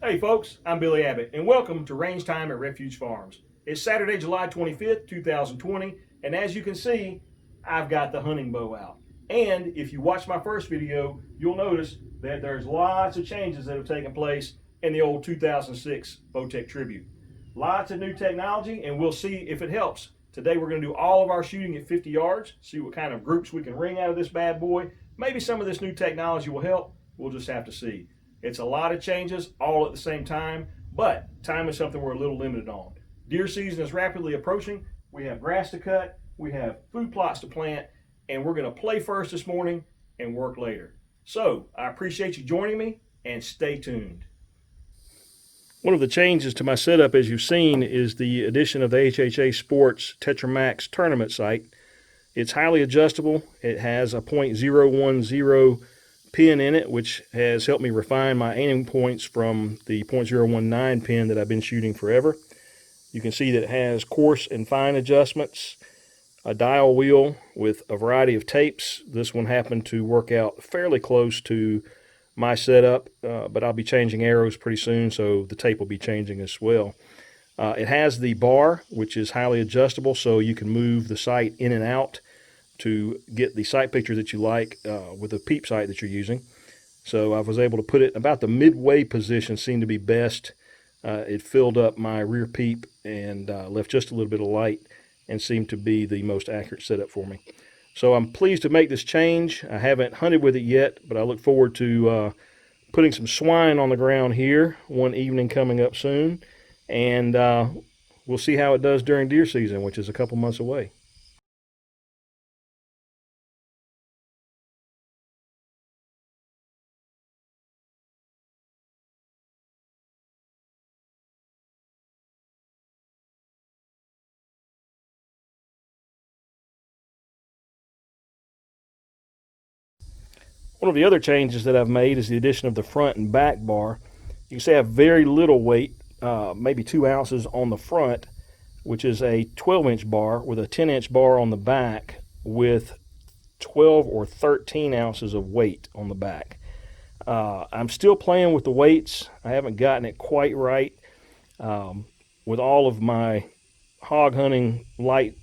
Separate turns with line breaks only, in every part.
Hey folks, I'm Billy Abbate, and welcome to Range Time at Refuge Farms. It's Saturday, July 25th, 2020, and as you can see, I've got the hunting bow out. And if you watched my first video, you'll notice that there's lots of changes that have taken place in the old 2006 Bowtech Tribute. Lots of new technology, and we'll see if it helps. Today we're going to do all of our shooting at 50 yards, see what kind of groups we can ring out of this bad boy. Maybe some of this new technology will help. We'll just have to see. It's a lot of changes all at the same time, but time is something we're a little limited on. Deer season is rapidly approaching. We have grass to cut, we have food plots to plant, and we're going to play first this morning and work later. So I appreciate you joining me, and stay tuned. One of the changes to my setup, as you've seen, is the addition of the HHA Sports Tetra Max tournament sight. It's highly adjustable. It has a .010 pin in it, which has helped me refine my aiming points from the .019 pin that I've been shooting forever. You can see that it has coarse and fine adjustments, a dial wheel with a variety of tapes. This one happened to work out fairly close to my setup, but I'll be changing arrows pretty soon, so the tape will be changing as well. It has the bar, which is highly adjustable, so you can move the sight in and out to get the sight picture that you like with the peep sight that you're using. So I was able to put it about the midway position, seemed to be best. It filled up my rear peep and left just a little bit of light and seemed to be the most accurate setup for me. So I'm pleased to make this change. I haven't hunted with it yet, but I look forward to putting some swine on the ground here one evening coming up soon. And we'll see how it does during deer season, which is a couple months away. One of the other changes that I've made is the addition of the front and back bar. You can see I have very little weight, maybe 2 ounces on the front, which is a 12-inch bar with a 10-inch bar on the back with 12 or 13 ounces of weight on the back. I'm still playing with the weights. I haven't gotten it quite right. With all of my hog hunting light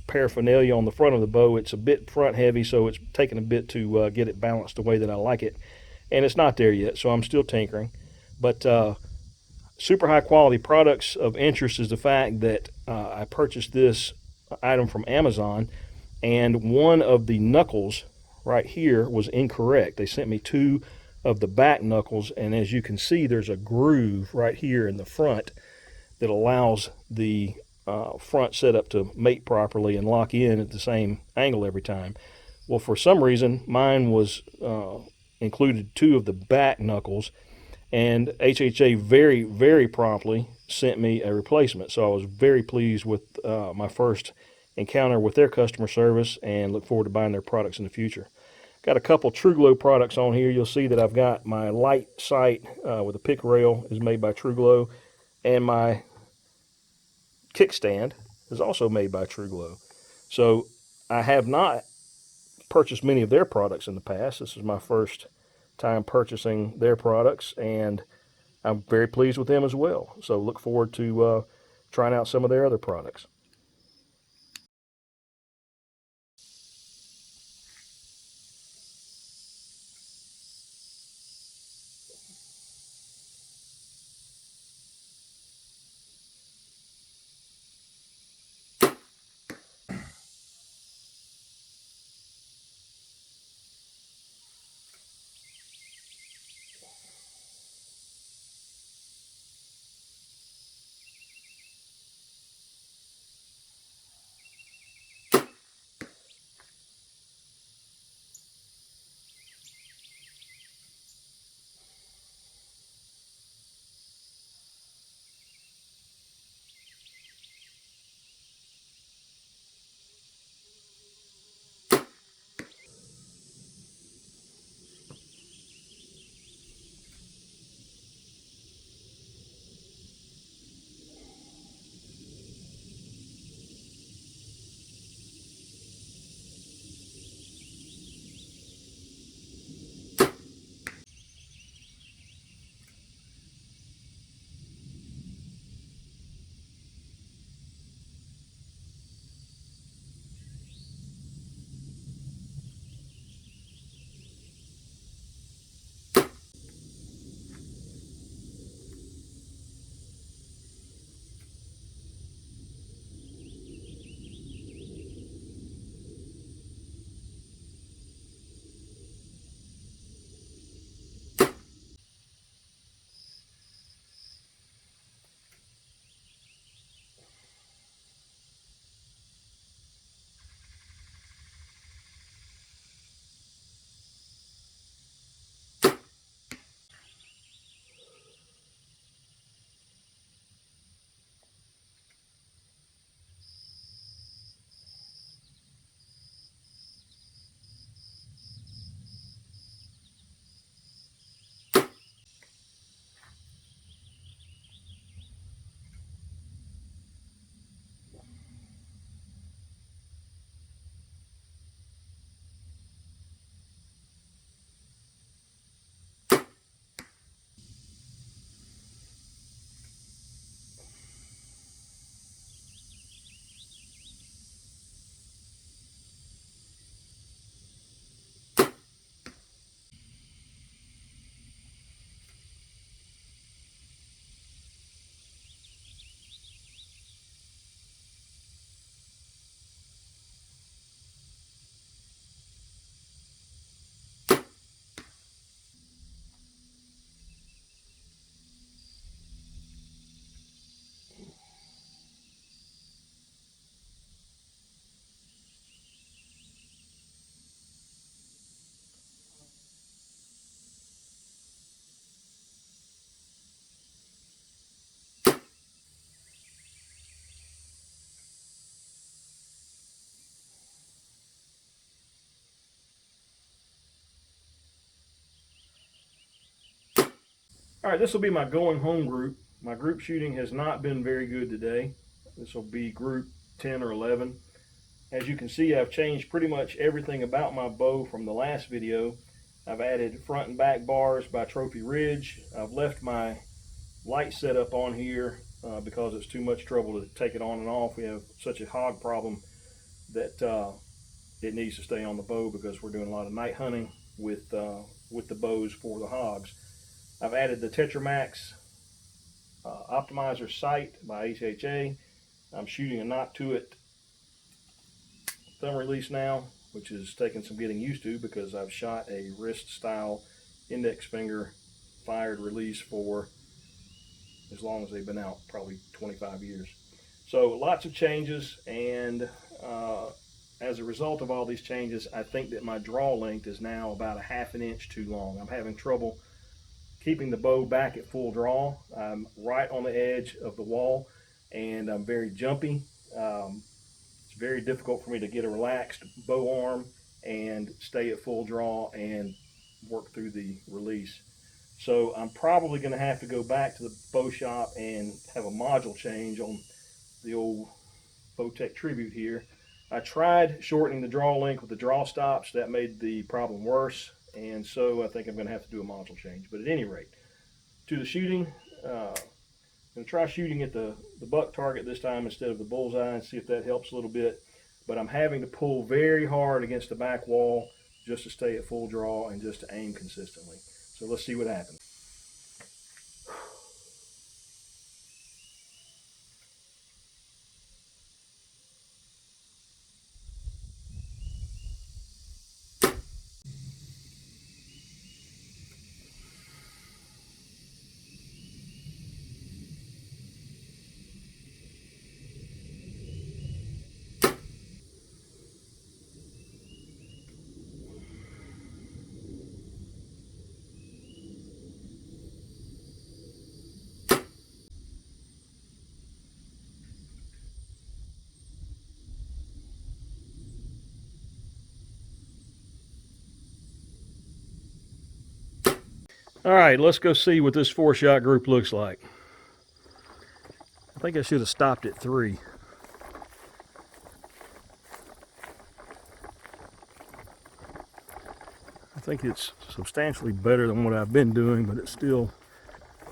paraphernalia on the front of the bow, it's a bit front heavy, so it's taking a bit to get it balanced the way that I like it, and it's not there yet, so I'm still tinkering. But super high quality products of interest is the fact that I purchased this item from Amazon, and one of the knuckles right here was incorrect. They sent me 2 of the back knuckles, and as you can see, there's a groove right here in the front that allows the front setup to mate properly and lock in at the same angle every time. Well, for some reason, mine was included 2 of the back knuckles, and HHA very, very promptly sent me a replacement. So I was very pleased with my first encounter with their customer service and look forward to buying their products in the future. Got a couple TruGlo products on here. You'll see that I've got my light sight with a pick rail is made by TruGlo, and my kickstand is also made by TruGlo. So I have not purchased many of their products in the past. This is my first time purchasing their products, and I'm very pleased with them as well. So look forward to trying out some of their other products. All right, this will be my going home group. My group shooting has not been very good today. This will be group 10 or 11. As you can see, I've changed pretty much everything about my bow from the last video. I've added front and back bars by Trophy Ridge. I've left my light setup on here because it's too much trouble to take it on and off. We have such a hog problem that it needs to stay on the bow because we're doing a lot of night hunting with the bows for the hogs. I've added the Tetra Max Optimizer sight by HHA. I'm shooting a Nock to it thumb release now, which is taking some getting used to because I've shot a wrist style index finger fired release for as long as they've been out, probably 25 years. So lots of changes, and as a result of all these changes, I think that my draw length is now about a ½ an inch too long. I'm having trouble keeping the bow back at full draw. I'm right on the edge of the wall, and I'm very jumpy. It's very difficult for me to get a relaxed bow arm and stay at full draw and work through the release. So I'm probably going to have to go back to the bow shop and have a module change on the old Bowtech Tribute here. I tried shortening the draw length with the draw stops. That made the problem worse, and so I think I'm going to have to do a module change. But at any rate, to the shooting, I'm going to try shooting at the buck target this time instead of the bullseye and see if that helps a little bit. But I'm having to pull very hard against the back wall just to stay at full draw and just to aim consistently. So let's see what happens. All right, let's go see what this 4-shot group looks like. I think I should have stopped at 3. I think it's substantially better than what I've been doing, but it's still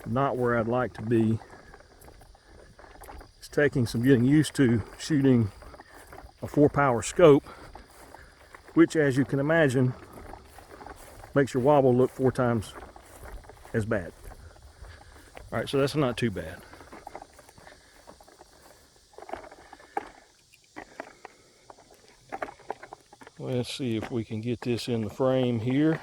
not where I'd like to be. It's taking some getting used to shooting a 4-power scope, which, as you can imagine, makes your wobble look 4 times as bad. All right, so that's not too bad. Let's see if we can get this in the frame here.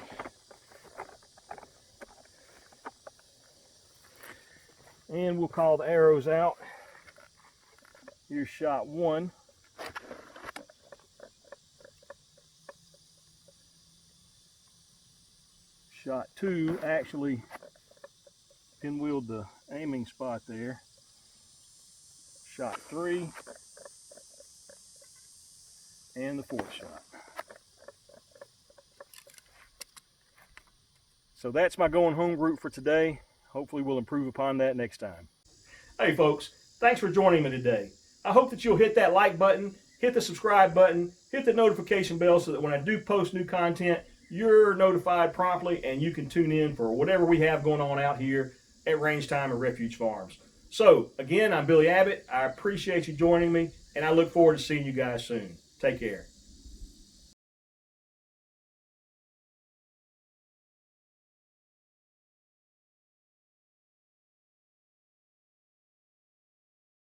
And we'll call the arrows out. Here's shot 1. Shot 2 actually pinwheeled the aiming spot there. Shot 3. And the 4th shot. So that's my going home group for today. Hopefully we'll improve upon that next time. Hey folks, thanks for joining me today. I hope that you'll hit that like button, hit the subscribe button, hit the notification bell so that when I do post new content, you're notified promptly and you can tune in for whatever we have going on out here at Range Time at Refuge Farms. So again, I'm Billy Abbate. I appreciate you joining me, and I look forward to seeing you guys soon. Take care.